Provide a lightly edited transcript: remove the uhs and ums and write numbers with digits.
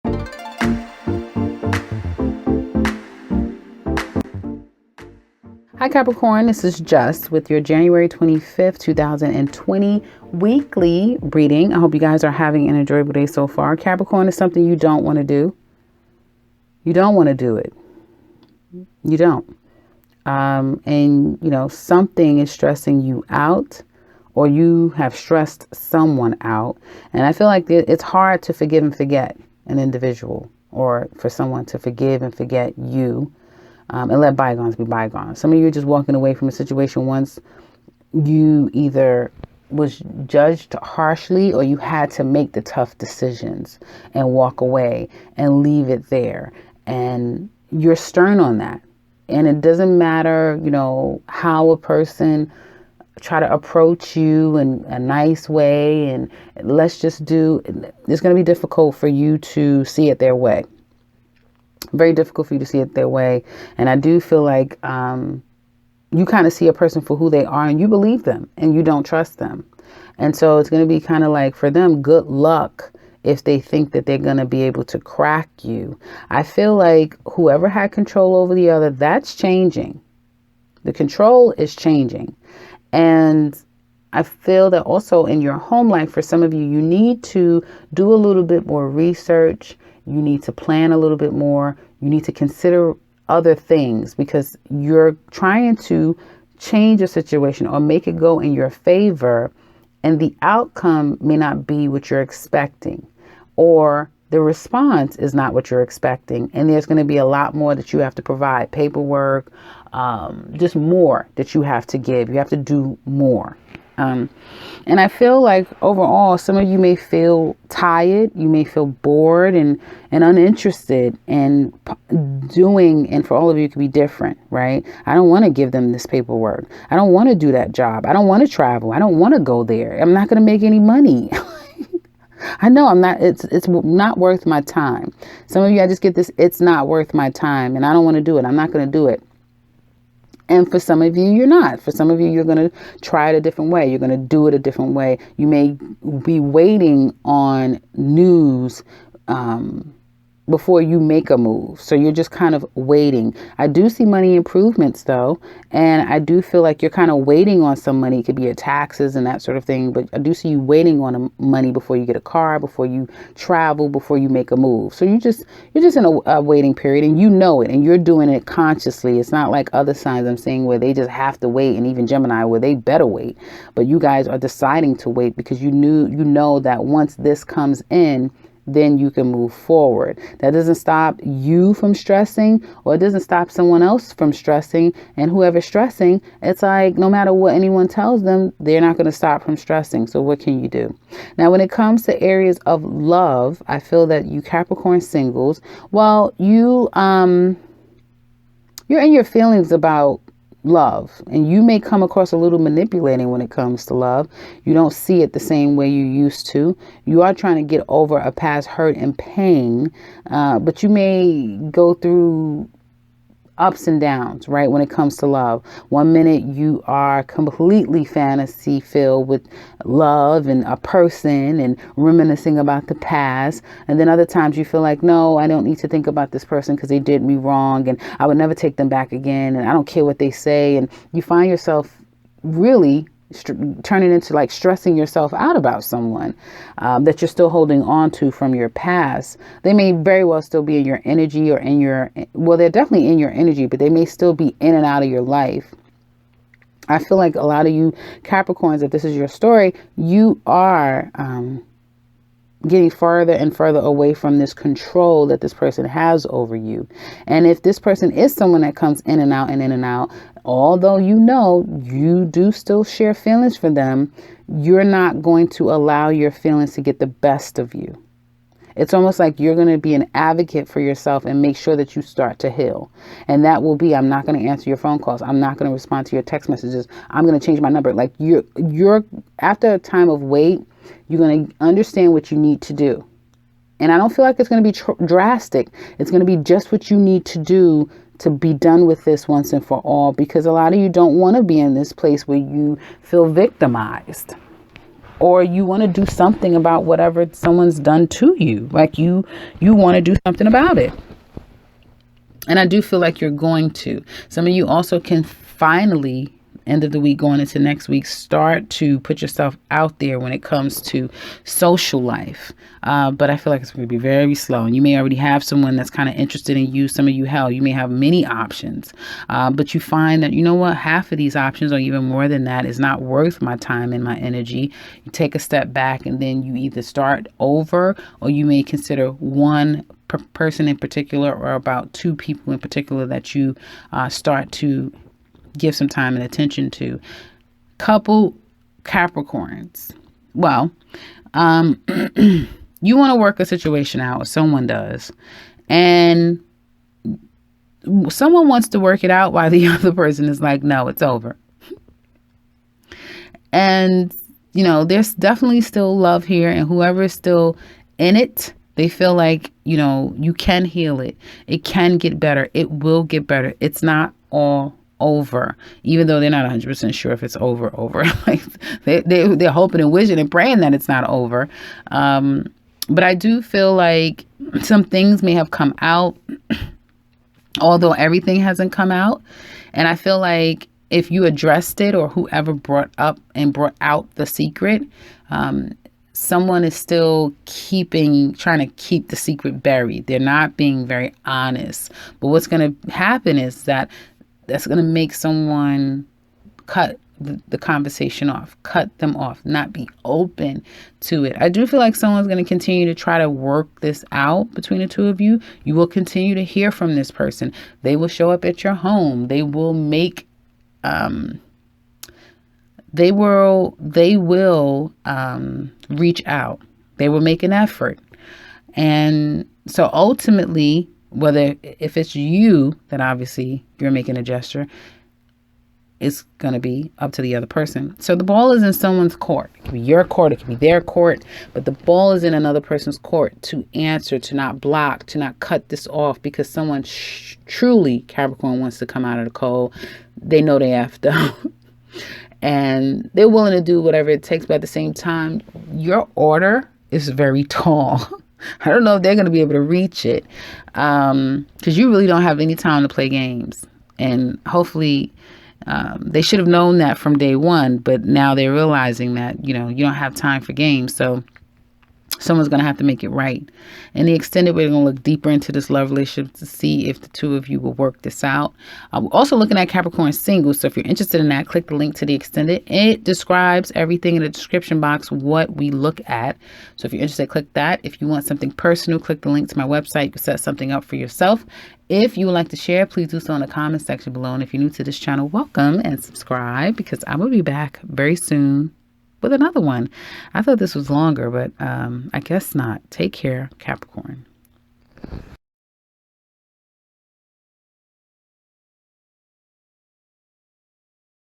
Hi Capricorn, this is Just with your January 25th, 2020 weekly reading. I hope you guys are having an enjoyable day so far. Capricorn is something you don't want to do. You don't want to do it. You don't. And, something is stressing you out, or you have stressed someone out. And I feel like it's hard to forgive and forget an individual, or for someone to forgive and forget you. And let bygones be bygones. Some of you are just walking away from a situation once you either was judged harshly, or you had to make the tough decisions and walk away and leave it there. And you're stern on that. And it doesn't matter, how a person try to approach you in a nice way. And it's going to be difficult for you to see it their way. Very difficult for you to see it their way. And I do feel like you kind of see a person for who they are, and you believe them and you don't trust them. And so it's going to be kind of like, for them, good luck if they think that they're going to be able to crack you. I feel like whoever had control over the other, that's changing. The control is changing. And I feel that also in your home life, for some of you, you need to do a little bit more research. You need to plan a little bit more. You need to consider other things, because you're trying to change a situation or make it go in your favor, and the outcome may not be what you're expecting, or the response is not what you're expecting. And there's going to be a lot more that you have to provide, paperwork, just more that you have to give. You have to do more. And I feel like overall, some of you may feel tired, you may feel bored and uninterested in doing, and for all of you, it could be different, right? I don't want to give them this paperwork. I don't want to do that job. I don't want to travel. I don't want to go there. I'm not going to make any money. I know I'm not, it's not worth my time. Some of you, I just get this, it's not worth my time, and I don't want to do it. I'm not going to do it. And for some of you, you're not. For some of you, you're going to try it a different way. You're going to do it a different way. You may be waiting on news before you make a move. So you're just kind of waiting. I do see money improvements though. And I do feel like you're kind of waiting on some money. It could be your taxes and that sort of thing. But I do see you waiting on money before you get a car, before you travel, before you make a move. So you're just in a waiting period, and you know it, and you're doing it consciously. It's not like other signs I'm seeing where they just have to wait, and even Gemini where they better wait. But you guys are deciding to wait because you know that once this comes in, then you can move forward. That doesn't stop you from stressing, or it doesn't stop someone else from stressing. And whoever's stressing, it's like no matter what anyone tells them, they're not going to stop from stressing. So what can you do? Now, when it comes to areas of love, I feel that you Capricorn singles, well, you're in your feelings about love, and you may come across a little manipulating when it comes to love. You don't see it the same way you used to. You are trying to get over a past hurt and pain, but you may go through ups and downs, right? When it comes to love, one minute you are completely fantasy filled with love and a person and reminiscing about the past. And then other times you feel like, no, I don't need to think about this person because they did me wrong, and I would never take them back again. And I don't care what they say. And you find yourself really turning into like stressing yourself out about someone that you're still holding on to from your past. They may very well still be in your energy, or they're definitely in your energy, but they may still be in and out of your life. I feel like a lot of you Capricorns, if this is your story, you are getting further and further away from this control that this person has over you. And if this person is someone that comes in and out and in and out, although you do still share feelings for them, you're not going to allow your feelings to get the best of you. It's almost like you're going to be an advocate for yourself and make sure that you start to heal. And that will be, I'm not going to answer your phone calls. I'm not going to respond to your text messages. I'm going to change my number. Like you're after a time of wait, you're going to understand what you need to do. And I don't feel like it's going to be drastic. It's going to be just what you need to do to be done with this once and for all, because a lot of you don't want to be in this place where you feel victimized. or you want to do something about whatever someone's done to you. Like you want to do something about it. And I do feel like you're going to. Some of you also can finally, end of the week going into next week, start to put yourself out there when it comes to social life. But I feel like it's going to be very slow. And you may already have someone that's kind of interested in you. Some of you, hell, you may have many options. But you find that, you know what, half of these options or even more than that is not worth my time and my energy. You take a step back and then you either start over, or you may consider one person in particular, or about two people in particular that you start to give some time and attention to. Couple Capricorns. Well, you want to work a situation out, or someone does, and someone wants to work it out while the other person is like, no, it's over. And, you know, there's definitely still love here, and whoever is still in it, they feel like, you know, you can heal it. It can get better. It will get better. It's not all over, even though they're not 100% sure if it's over. Like they're hoping and wishing and praying that it's not over. But I do feel like some things may have come out, although everything hasn't come out. And I feel like if you addressed it, or whoever brought up and brought out the secret, someone is still trying to keep the secret buried. They're not being very honest. But what's going to happen is that's going to make someone cut the conversation off, cut them off, not be open to it. I do feel like someone's going to continue to try to work this out between the two of you. You will continue to hear from this person. They will show up at your home. They will make, they will reach out. They will make an effort. And so ultimately, if it's you, then obviously you're making a gesture, it's going to be up to the other person. So the ball is in someone's court. It can be your court, it can be their court, but the ball is in another person's court to answer, to not block, to not cut this off, because someone truly, Capricorn, wants to come out of the cold. They know they have to. And they're willing to do whatever it takes. But at the same time, your order is very tall. I don't know if they're going to be able to reach it, because you really don't have any time to play games. And hopefully they should have known that from day one. But now they're realizing that, you know, you don't have time for games. So someone's going to have to make it right. In the extended, we're going to look deeper into this love relationship to see if the two of you will work this out. We're also looking at Capricorn single. So if you're interested in that, click the link to the extended. It describes everything in the description box, what we look at. So if you're interested, click that. If you want something personal, click the link to my website. You can set something up for yourself. If you would like to share, please do so in the comment section below. And if you're new to this channel, welcome and subscribe, because I will be back very soon with another one. I thought this was longer, but I guess not. Take care, Capricorn.